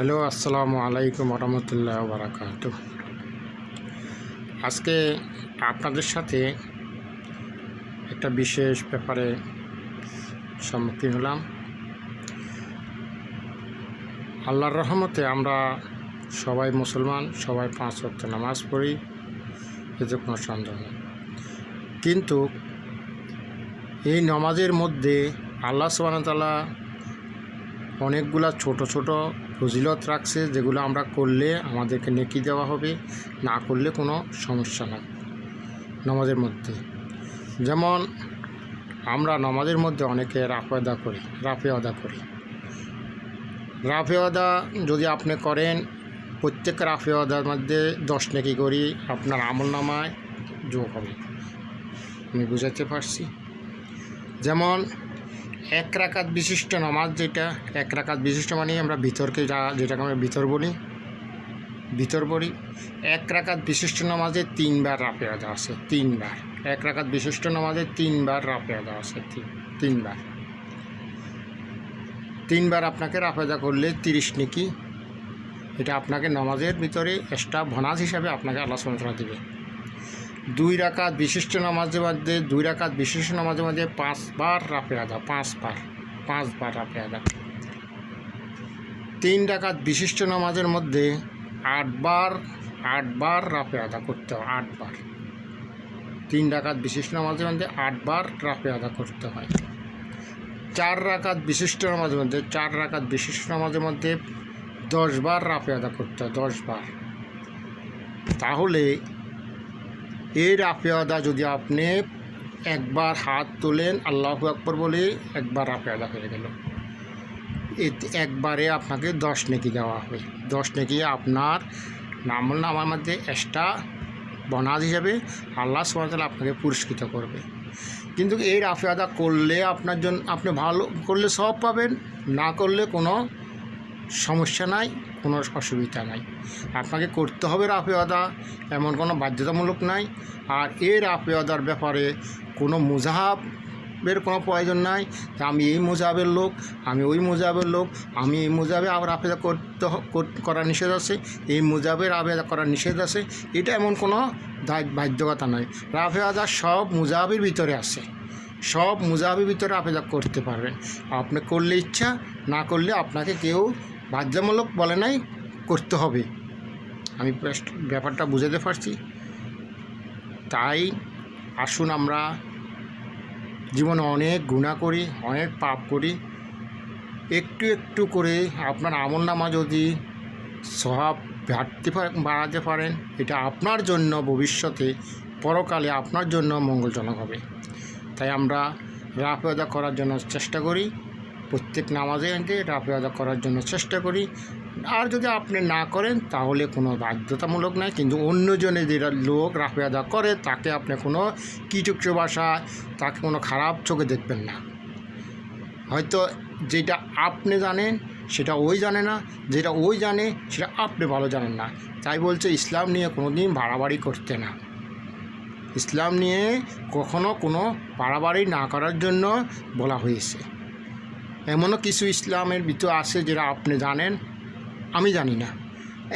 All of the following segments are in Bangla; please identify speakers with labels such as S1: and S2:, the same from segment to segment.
S1: হ্যালো, আসসালামু আলাইকুম রহমতুল্লাহ বারাকাতু। আজকে আপনাদের সাথে একটা বিশেষ ব্যাপারে সম্মুখীন হলাম। আল্লাহর রহমতে আমরা সবাই মুসলমান, সবাই 5 ওয়াক্ত নামাজ পড়ি, এতে কোনো সন্দেহ নেই। কিন্তু এই নামাজের মধ্যে আল্লাহ সুবহানাহু ওয়া তাআলা অনেকগুলা ছোট ছোট ফজিলত রাখছে, যেগুলো আমরা করলে আমাদেরকে নেকি দেওয়া হবে, না করলে কোনো সমস্যা নাই নামাজের মধ্যে। যেমন আমরা নামাজের মধ্যে অনেকে রাফে আদা করি। রাফে আদা যদি আপনি করেন, প্রত্যেক রাফে আদার মধ্যে 10 নেকি করি আপনার আমলনামায় যোগ হবে। আমি বুঝাতে পারছি? যেমন 1 রাকাত বিশিষ্ট নামাজ, যেটা 1 রাকাত বিশিষ্ট মানে আমরা যেটাকে আমরা ভিতর বলি 1 রাকাত বিশিষ্ট নামাজে 3 বার রাফে আদা আছে। 3 বার 1 রাকাত বিশিষ্ট নামাজে 3 বার রাফে আদা আছে। 3 বার আপনাকে রাফে আদা করলে 30 নেকি। এটা আপনাকে নামাজের ভিতরে এক্সট্রা বোনাস হিসাবে আপনাকে আল্লাহ সুবহানাহু ওয়া তাআলা দেবে। 2 রাকাত বিশিষ্ট নামাজের মধ্যে 5 বার রাফে আদা, 5 বার রাফে আদা। 3 রাকাত বিশিষ্ট নামাজের মধ্যে 8 বার রাফে আদা করতে হয়। 8 বার 3 রাকাত বিশিষ্ট নামাজের মধ্যে 8 বার রাফে আদা করতে হয়। 4 রাকাত বিশিষ্ট নামাজের মধ্যে 10 বার রাফে আদা করতে হয়। 10 বার। তাহলে এই রাফে আদা যদি আপনি একবার হাত তোলেন, আল্লাহু আকবার বলে একবার রাফে আদা হয়ে গেল, একবারে আপনাকে 10 নেকি দেওয়া হবে। 10 নেকি আপনার আমলনামার মধ্যে এক্সট্রা বোনাস হিসাবে আল্লাহ সুবহানাহু ওয়া তাআলা আপনাকে পুরস্কৃত করবে। কিন্তু এই রাফে আদা করলে আপনার জন্য, আপনি ভালো করলে সব পাবেন, না করলে কোনো সমস্যা নাই, কোনো অসুবিধা নাই। আপনাকে করতে হবে রাফে আদা, এমন কোনো বাধ্যতামূলক নাই। আর এই রাফে আদার ব্যাপারে কোনো মুজাহাবের কোনো প্রয়োজন নাই যে আমি এই মুজাহাবের লোক, আমি ওই মুজাহাবের লোক, আমি এই মুজাহাবে রাফে আদা করার নিষেধ আছে, এই মুজাহাবে রাফে আদা করার নিষেধ আছে, এটা এমন কোনো বাধ্যকতা নয়। রাফে আদা সব মুজাহাবের ভিতরে আছে, সব মুজাহাবের ভিতরে রাফে আদা করতে পারবেন। আপনি করলে ইচ্ছা, না করলে আপনাকে কেউ বাধ্যতামূলক বলে নাই করতে হবে। আমি ব্যাপারটা বুঝাতে পারছি? তাই আসুন, আমরা জীবনে অনেক গুনাহ করি, অনেক পাপ করি, একটু একটু করে আপনার আমলনামা যদি সওয়াব বাড়াতে পারেন, এটা আপনার জন্য ভবিষ্যতে পরকালে আপনার জন্য মঙ্গলজনক হবে। তাই আমরা রাফে আদা করার জন্য চেষ্টা করি, প্রত্যেক নামাজে রাফে আদা করার জন্য চেষ্টা করি। আর যদি আপনি না করেন তাহলে কোনো বাধ্যতামূলক নাই। কিন্তু অন্যজনে যেটা লোক রাফে আদা করে তাকে আপনি কোনো কীটুক্ত ভাষায়, তাকে কোনো খারাপ চোখে দেখবেন না। হয়তো যেটা আপনি জানেন সেটা ওই জানে না, যেটা ওই জানে সেটা আপনি ভালো জানেন না। তাই বলছে ইসলাম নিয়ে কোনো দিন বাড়াবাড়ি করতে না। ইসলাম নিয়ে কখনো কোনো বাড়াবাড়ি না করার জন্য বলা হয়েছে। এমনও কিছু ইসলামের ভিতর আছে যেটা আপনি জানেন, আমি জানি না।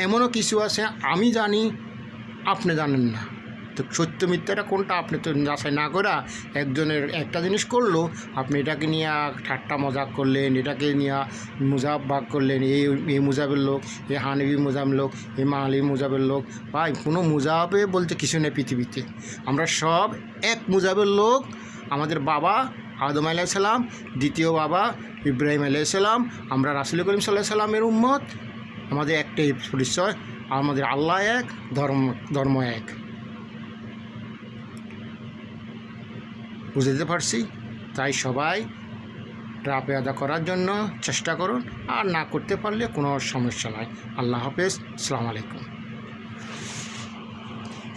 S1: এমনও কিছু আছে আমি জানি, আপনি জানেন না। তো সত্য মিথ্যাটা কোনটা আপনি তো যাচাই না করে একজনের একটা জিনিস করলো, আপনি এটাকে নিয়ে ঠাট্টা মজাক করলেন, এটাকে নিয়ে মুজাব ভাগ করলেন, এই মুজাবের লোক, এই হানবি মুজাবের লোক, এই মালি মুজাবের লোক। ভাই, কোনো মুজাবে বলতে কিছু নেই পৃথিবীতে। আমরা সব এক মুজাবের লোক। আমাদের বাবা আদম আলাইহিস সালাম, দ্বিতীয় বাবা ইব্রাহিম আলাইহিস সালাম, আমরা রাসূল করিম সাল্লাল্লাহু আলাইহি সাল্লামের উম্মত। আমাদের একটাই পরিচয়, আমাদের আল্লাহ এক, ধর্ম এক। বুঝতে পারছি? তাই সবাই রাফে আদা করার জন্য চেষ্টা করুন, আর না করতে পারলে কোনো সমস্যা নাই। আল্লাহ হাফেজ, আসসালামু আলাইকুম।